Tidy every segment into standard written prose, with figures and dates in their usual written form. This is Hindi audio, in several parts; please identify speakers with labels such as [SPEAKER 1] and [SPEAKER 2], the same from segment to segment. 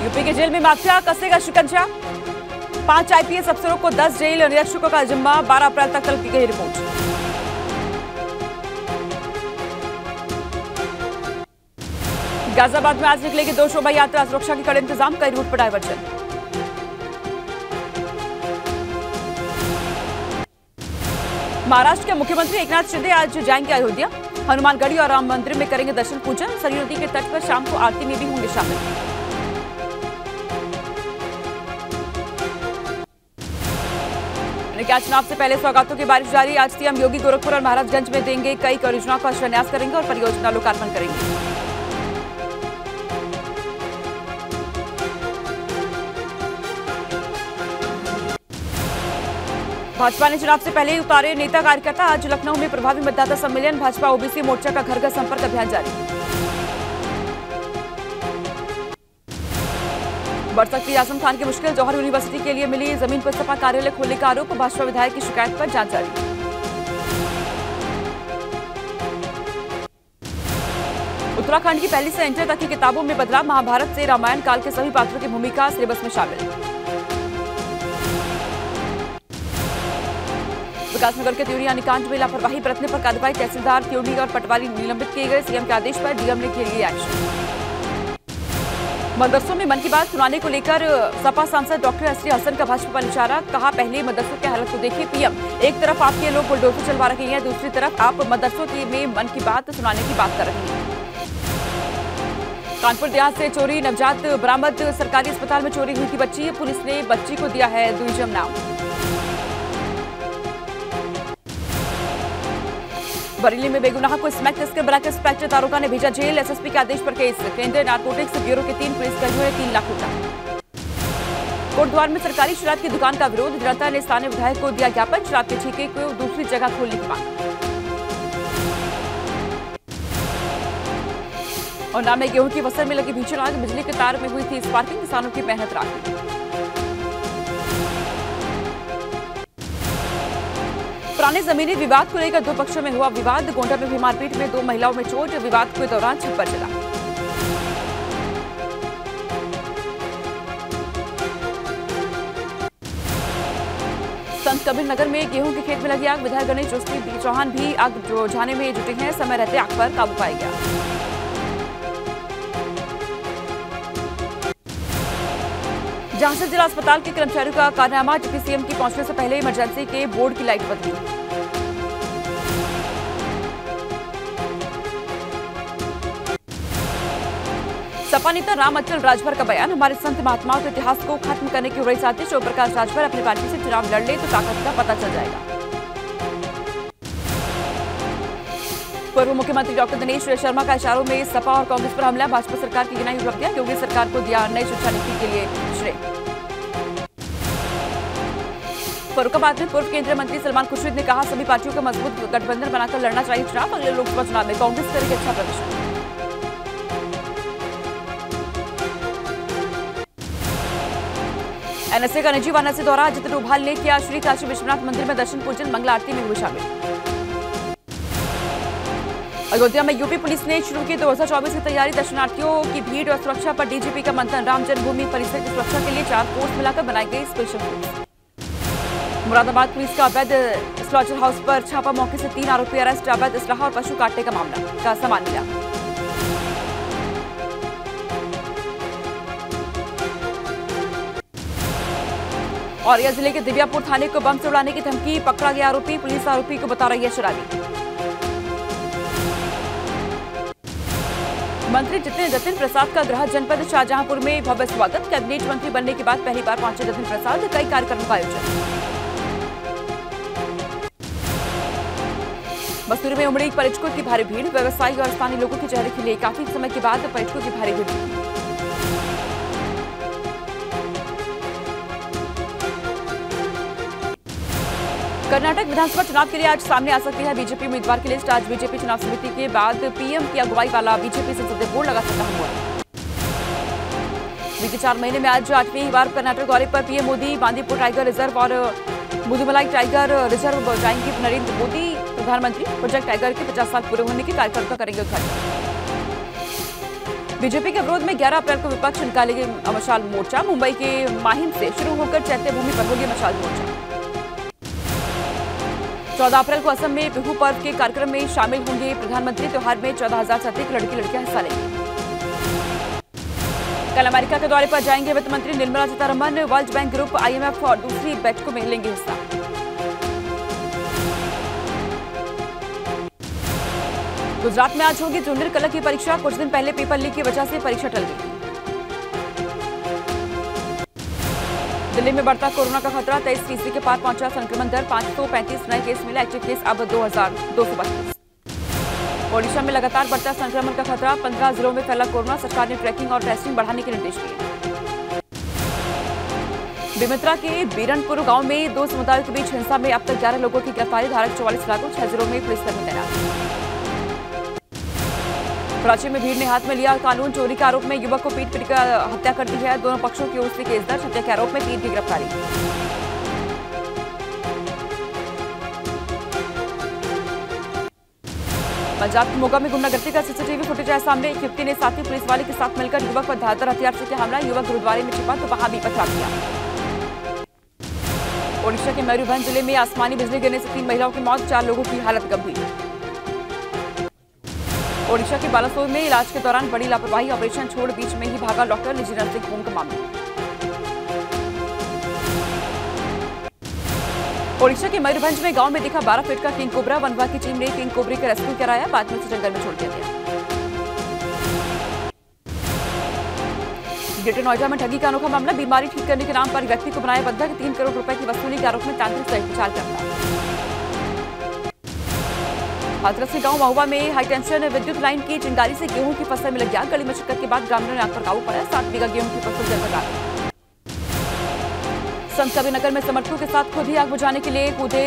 [SPEAKER 1] यूपी के जेल में माफिया कसेगा शिकंजा। 5 आईपीएस अफसरों को 10 जेल निरीक्षकों का जिम्मा। 12 अप्रैल तक तलब की गई रिपोर्ट। गाजियाबाद में आज निकलेगी 2 शोभा यात्रा। सुरक्षा के कड़े इंतजाम, कई रूट पर डायवर्जन। महाराष्ट्र के मुख्यमंत्री एकनाथ शिंदे आज जाएंगे अयोध्या। हनुमानगढ़ी और राम मंदिर में करेंगे दर्शन पूजन। सरयू नदी के तट पर शाम को आरती में भी होंगे शामिल। क्या चुनाव से पहले सौगातों की बारिश जारी। आज सीएम योगी गोरखपुर और महाराजगंज में देंगे कई परियोजनाओं का शिलान्यास करेंगे और परियोजना लोकार्पण करेंगे। भाजपा ने चुनाव से पहले ही उतारे नेता कार्यकर्ता। आज लखनऊ में प्रभावी मतदाता सम्मेलन। भाजपा ओबीसी मोर्चा का घर घर संपर्क अभियान जारी। बढ़ सकती आजम खान की मुश्किल। जौहर यूनिवर्सिटी के लिए मिली जमीन पर सपा कार्यालय खोलने का आरोप। भाजपा विधायक की शिकायत पर जांच जारी। उत्तराखंड की पहली से इंटर तक की किताबों में बदलाव। महाभारत से रामायण काल के सभी पात्रों की भूमिका सिलेबस में शामिल। विकासनगर के त्यूरी हत्याकांड में लापरवाही बरतने पर कार्रवाई। तहसीलदार त्यूरी और पटवारी निलंबित किए गए। सीएम के आदेश पर डीएम ने किया एक्शन। मदरसों में मन की बात सुनाने को लेकर सपा सांसद डॉक्टर एसटी हसन का भाजपा पर इशारा। कहा, पहले मदरसों की हालत को देखिए पीएम। एक तरफ आपके लोग बुलडोजर चलवा रहे हैं, दूसरी तरफ आप मदरसों में मन की बात सुनाने की बात कर रहे हैं। कानपुर देहात से चोरी नवजात बरामद। सरकारी अस्पताल में चोरी हुई थी बच्ची। पुलिस ने बच्ची को दिया है दुईजम नाम। बरेली में बेगुनाह को स्मैक तस्कर बनाकर इंस्पेक्टर दारोगा ने भेजा जेल। एसएसपी के आदेश पर केस। केंद्रीय नारकोटिक्स ब्यूरो के 3 पुलिसकर्मियों ने 3 लाख लूटा। कोटद्वार में सरकारी शराब की दुकान का विरोध। जनता ने स्थानीय विधायक को दिया ज्ञापन। शराब के ठेके को दूसरी जगह खोलने की मांग। और नाम में गेहूं की फसल में लगी भीषण आग। बिजली के तार में हुई थी स्पार्किंग। किसानों की मेहनत राखी। पुराने जमीनी विवाद को लेकर 2 पक्षों में हुआ विवाद। गोंडा में भी मारपीट में 2 महिलाओं में चोट। विवाद के दौरान छप्पर चला। संत कबीर नगर में गेहूं के खेत में लगी आग। विधायक गणेश चौहान भी आग बुझाने में जुटे हैं। समय रहते आग पर काबू पाया गया। झांसी जिला अस्पताल के कर्मचारियों का कारनामा। डिप्टी सीएम की पहुंचने से पहले इमरजेंसी के बोर्ड की लाइट बदली। सपा नेता राम अचल राजभर का बयान। हमारे संत महात्माओं के इतिहास को खत्म करने की हो रही साजिश। ओम प्रकाश राजभर अपनी पार्टी से चुनाव लड़ ले तो ताकत का पता चल जाएगा। पूर्व मुख्यमंत्री डॉक्टर दिनेश शर्मा का इशारों में सपा और कांग्रेस पर हमला। भाजपा सरकार की गिनाई उपलब्धियां। योगी सरकार को दिया नई शिक्षा नीति के लिए श्रेय। फर्रुखाबाद में पूर्व केंद्रीय मंत्री सलमान खुर्शीद ने कहा, सभी पार्टियों को मजबूत गठबंधन बनाकर लड़ना चाहिए चुनाव। अगले लोकसभा चुनाव में कांग्रेस करेगी अच्छा प्रदर्शन। एनएसए का निजी वाहन से दौरा। जितेंद्र उभाल ने किया श्री काशी विश्वनाथ मंदिर में दर्शन पूजन। मंगला आरती में हुए शामिल। अयोध्या में यूपी पुलिस ने शुरू की 2024 की तैयारी। दर्शनार्थियों की भीड़ और सुरक्षा पर डीजीपी का मंथन। राम जन्मभूमि परिसर की सुरक्षा के लिए 4 फोर्स मिलाकर बनाई गई स्पेशल फोर्स। मुरादाबाद पुलिस का अवैध स्लॉटर हाउस पर छापा। मौके से 3 आरोपी अरेस्ट। अवैध असलाह और पशु काटने का मामला का सामान मिला। औरैया जिले के दिव्यापुर थाने को बम से उड़ाने की धमकी। पकड़ा गया आरोपी। पुलिस आरोपी को बता रही है शराबी। मंत्री जतिन प्रसाद का गृह जनपद शाहजहांपुर में भव्य स्वागत। कैबिनेट मंत्री बनने के बाद पहली बार पहुंचे जतिन प्रसाद। कई कार्यक्रमों का आयोजन। मसूरी में उमड़ी पर्यटकों की भारी भीड़। व्यवसायी और स्थानीय लोगों के चेहरे खिले। काफी समय के बाद पर्यटकों की भारी भीड़। कर्नाटक विधानसभा चुनाव के लिए आज सामने आ सकती है बीजेपी उम्मीदवार की लिस्ट। आज बीजेपी चुनाव समिति के बाद पीएम की अगुवाई वाला बीजेपी संसदीय बोर्ड लगातार खत्म हुआ। बीते 4 महीने में आज 8वीं बार कर्नाटक दौरे पर PM Modi Bandipur tiger reserve और मुदुमलाई टाइगर रिजर्व जाएंगे नरेंद्र मोदी। प्रधानमंत्री प्रोजेक्ट टाइगर के 50 साल पूरे होने के कार्यक्रम का करेंगे उद्घाटन। बीजेपी के विरोध में 11 अप्रैल को विपक्ष निकालेगी मशाल मोर्चा। मुंबई के माहिम से शुरू होकर चैत्य भूमि पर होगी मशाल मोर्चा। 14 अप्रैल को असम में बिहू पर्व के कार्यक्रम में शामिल होंगे प्रधानमंत्री। त्योहार में 14,000 से अधिक लड़कियां हिस्सा लेंगी। कल अमेरिका के दौरे पर जाएंगे वित्त मंत्री Nirmala Sitharaman. World bank group, IMF और दूसरी बैठकों में लेंगे हिस्सा। गुजरात में आज होगी जूनियर क्लर्क की परीक्षा। कुछ दिन पहले पेपर लीक की वजह से परीक्षा टल गई। दिल्ली में बढ़ता कोरोना का खतरा, 23% के पार पहुंचा संक्रमण दर। 535 नए केस मिले, एक्टिव केस अब 2,232। ओडिशा में लगातार बढ़ता संक्रमण का खतरा, 15 जिलों में फैला कोरोना। सरकार ने ट्रैकिंग और टेस्टिंग बढ़ाने के निर्देश दिए। बेमेतरा के बीरनपुर गांव में 2 समुदायों के बीच हिंसा में अब तक 11 लोगों की गिरफ्तारी। धारा 44 लागू, 6 जिलों में पुलिसकर्मी तैनात। कराची में भीड़ ने हाथ में लिया कानून। चोरी के आरोप में युवक को पीट कर हत्या कर दी है। दोनों पक्षों की ओर से केस दर्ज। हत्या के आरोप में 3 की गिरफ्तारी। पंजाब के मोगा में गुंडागर्दी का CCTV फुटेज आया सामने। एक युवती ने साथी पुलिस वाले के साथ मिलकर युवक पर धारदार हथियार से किया हमला। युवक गुरुद्वारे में छिपा तो वहां भी पथराव किया। ओडिशा के मयूरभंज जिले में आसमानी बिजली गिरने से 3 महिलाओं की मौत, 4 लोगों की हालत गंभीर। ओडिशा के बालासोर में इलाज के दौरान बड़ी लापरवाही, ऑपरेशन छोड़ बीच में ही भागा डॉक्टर। निजी नर्सिंग होम का मामला। ओडिशा के मयूरभंज में गांव में दिखा 12 फीट का किंग कोबरा। वन विभाग की टीम ने किंग कोबरे का रेस्क्यू कराया, बाद में उसे जंगल में छोड़ दिया गया। ग्रेटर नोएडा में ठगी का अनोखा मामला। बीमारी ठीक करने के नाम पर व्यक्ति को बनाया बंधक। 3 करोड़ रुपए की वसूली के आरोप में 33 सहित 4 गिरफ्तार। हाथरस के गांव महुआ में हाईटेंशन विद्युत लाइन की चिंगारी से गेहूं की फसल में लग गया। कड़ी मशक्कत के बाद ग्रामीणों ने आग पर काबू पाया। 7 बीघा गेहूं की फसल जलकर राख। संत कबीरनगर में समर्थकों के साथ खुद ही आग बुझाने के लिए कूदे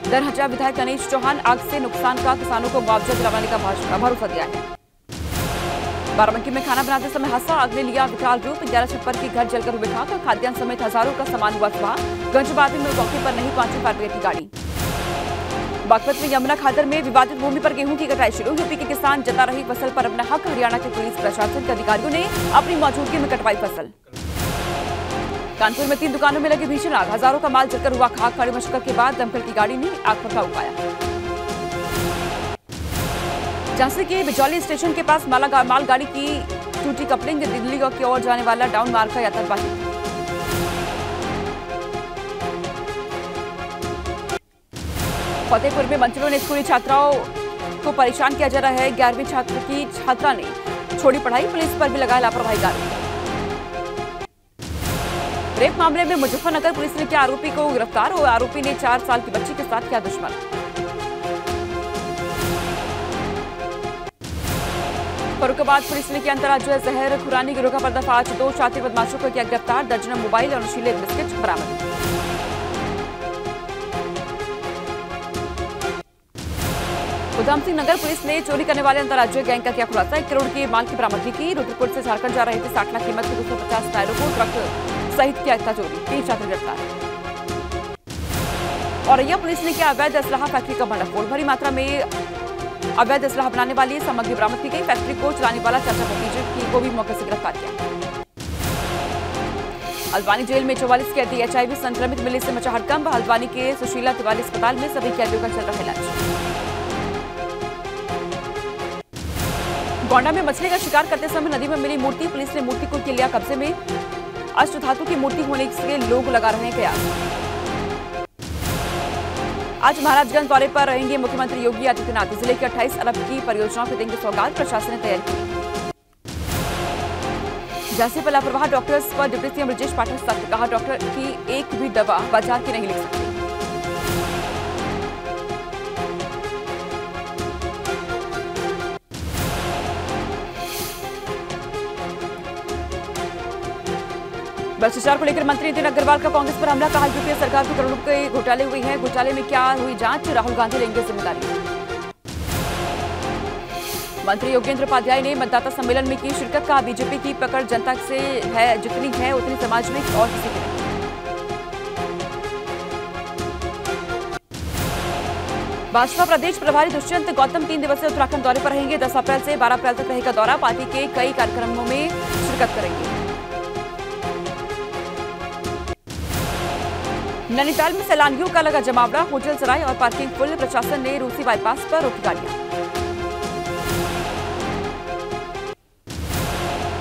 [SPEAKER 1] दरहजा विधायक गणेश चौहान। आग से नुकसान का किसानों को मुआवजा दिलाने का भरोसा दिया है। बाराबंकी में खाना बनाते समय हादसा, आग ने लिया विकराल रूप। 11 छप्पर की घर जलकर हुए खाक। खाद्यान्न समेत हजारों का सामान हुआ तबाह। गंजबादी में मौके पर नहीं पहुंची फायर ब्रिगेड की गाड़ी। बागपत में यमुना खादर में विवादित भूमि पर गेहूं की कटाई शुरू। यूपी के किसान जता रही फसल पर अपना हक। हरियाणा के पुलिस प्रशासन के अधिकारियों ने अपनी मौजूदगी में कटवाई फसल। कानपुर में 3 दुकानों में लगी भीषण आग, हजारों का माल जलकर हुआ खाक। कड़ी मशक्कत के बाद दमकल की गाड़ी ने आग पर काबू पाया। झांसी के बिजौली स्टेशन के पास मालगाड़ी की टूटी कपलिंग। दिल्ली की ओर जाने वाला डाउन मार्ग का यातायात बाधित। फतेहपुर में मंत्रियों ने स्कूली छात्राओं को परेशान किया जा रहा है। 11वीं छात्र की छात्रा ने छोड़ी पढ़ाई, पुलिस पर भी लगाया लापरवाही का आरोप। रेप मामले में मुजफ्फरनगर पुलिस ने किया आरोपी को गिरफ्तार और आरोपी ने 4 साल की बच्ची के साथ किया दुश्मन। फरुखाबाद पुलिस ने किया अंतर्राज्यीय जहर खुरानी गिरोह का पर्दाफाश। 2 शातिर बदमाशों को किया गिरफ्तार। दर्जनों मोबाइल और नशीले बिस्किट बरामद। उधम सिंह नगर पुलिस ने चोरी करने वाले अंतर्राज्यीय गैंग का किया खुलासा। 1 करोड़ के माल की बरामदगी की। रुद्रपुर से झारखंड जा रहे थे 60 लाख कीमत के 250 टायरों को ट्रक सहित किया था चोरी। 3 छात्र गिरफ्तार। औरैया पुलिस ने किया अवैध असलाहा फैक्ट्री का भंडाफोड़। बड़ी मात्रा में अवैध असलाहा बनाने वाली सामग्री बरामद की गई। फैक्ट्री को चलाने वाला चाचा भतीजे को भी मौके से गिरफ्तार किया। हल्द्वानी जेल में 44 कैदी HIV संक्रमित मिलने से मचा हड़कंप। हल्द्वानी के सुशीला तिवारी अस्पताल में सभी कैदियों का चल रहा इलाज। गोंडा में मछली का शिकार करते समय नदी में मिली मूर्ति। पुलिस ने मूर्ति को लिया कब्जे में। अष्टधातु की मूर्ति होने से लोग लगा रहे हैं कयास। आज महाराजगंज दौरे पर रहेंगे मुख्यमंत्री योगी आदित्यनाथ। जिले के 28 अरब की परियोजनाओं को देंगे सौगात। प्रशासन ने तैयारी की। झांसी पर लापरवाह डॉक्टर्स पर डिप्टी सीएम ब्रजेश पाठक सख्त। कहा डॉक्टर की एक भी दवा बाजार की नहीं लिख सकती। भ्रष्टाचार को लेकर मंत्री नितिन अग्रवाल का कांग्रेस पर हमला। कहा यूपीए सरकार को करोड़ों के घोटाले हुए हैं। घोटाले में क्या हुई जांच, राहुल गांधी लेंगे जिम्मेदारी। मंत्री योगेंद्र उपाध्याय ने मतदाता सम्मेलन में की शिरकत। कहा बीजेपी की पकड़ जनता से है, जितनी है उतनी समाज में और किसी की नहीं। भाजपा प्रदेश प्रभारी दुष्यंत गौतम 3 दिवसीय उत्तराखंड दौरे पर रहेंगे। 10 अप्रैल से 12 अप्रैल तक रहेगा दौरा। पार्टी के कई कार्यक्रमों में शिरकत करेंगे। नैनीताल में सैलानियों का लगा जमावड़ा। होटल सराय और पार्किंग फुल। प्रशासन ने रूसी बाईपास पर रोकी गाड़ियां।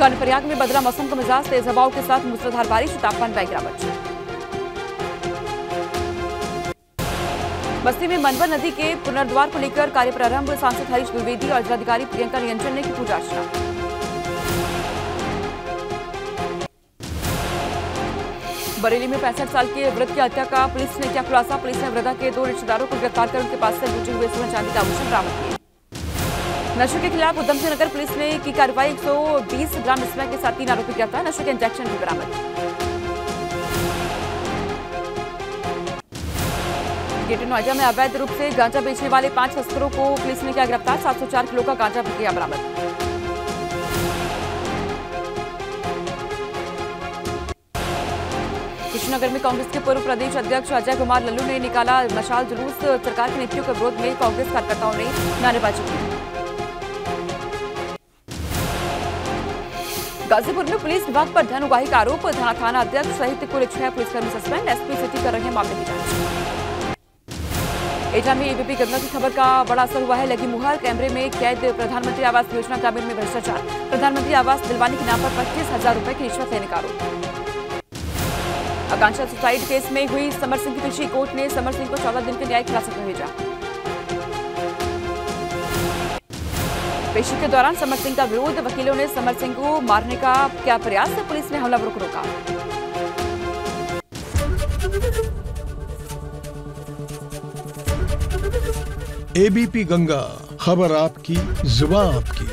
[SPEAKER 1] कर्णप्रयाग में बदला मौसम का मिजाज। तेज हवाओं के साथ मूसलाधार बारिश। तापमान में गिरावट। बस्ती में मनवर नदी के पुनर्द्वार को लेकर कार्य प्रारंभ। सांसद हरीश द्विवेदी और जिलाधिकारी प्रियंका निरंजन ने की पूजा अर्चना। बरेली में 65 साल के वृद्ध की हत्या का पुलिस ने किया खुलासा। पुलिस ने वृद्धा के 2 रिश्तेदारों को गिरफ्तार कर उनके पास से लूटे हुए सोना चांदी का आभूषण बरामद किए। नशे के खिलाफ उधम सिंह नगर पुलिस ने की कार्रवाई। 120 ग्राम स्मैक के साथ 3 आरोपी गिरफ्तार। नशे के इंजेक्शन भी बरामद। ग्रेटर नोएडा में अवैध रूप से गांजा बेचने वाले 5 तस्करों को पुलिस ने किया गिरफ्तार। 704 किलो का गांजा भी किया बरामद। कुशीनगर में कांग्रेस के पूर्व प्रदेश अध्यक्ष अजय कुमार लल्लू ने निकाला मशाल जुलूस। सरकार की नीतियों के विरोध में कांग्रेस कार्यकर्ताओं ने नारेबाजी की। गाजीपुर में पुलिस विभाग पर धन उगाही का आरोप। थाना अध्यक्ष सहित कुल 6 पुलिसकर्मी सस्पेंड। एसपी सिटी कर रहे हैं मामले की जांच। एटा में एबीपी गंगा की खबर का बड़ा असर हुआ है। लगी मुहर। कैमरे में कैद। प्रधानमंत्री आवास योजना ग्रामीण में भ्रष्टाचार। प्रधानमंत्री आवास दिलवाने के नाम पर 25,000 रुपए की रिश्वत लेने का आरोप। आकांक्षा सुसाइड केस में हुई समर सिंह की पेशी। कोर्ट ने समर सिंह को 14 दिन के न्यायिक हिरासत में भेजा। पेशी के दौरान समर सिंह का विरोध। वकीलों ने समर सिंह को मारने का क्या प्रयास। पुलिस ने हमलावरों को रोका।
[SPEAKER 2] एबीपी गंगा, खबर आपकी, जुबान आपकी।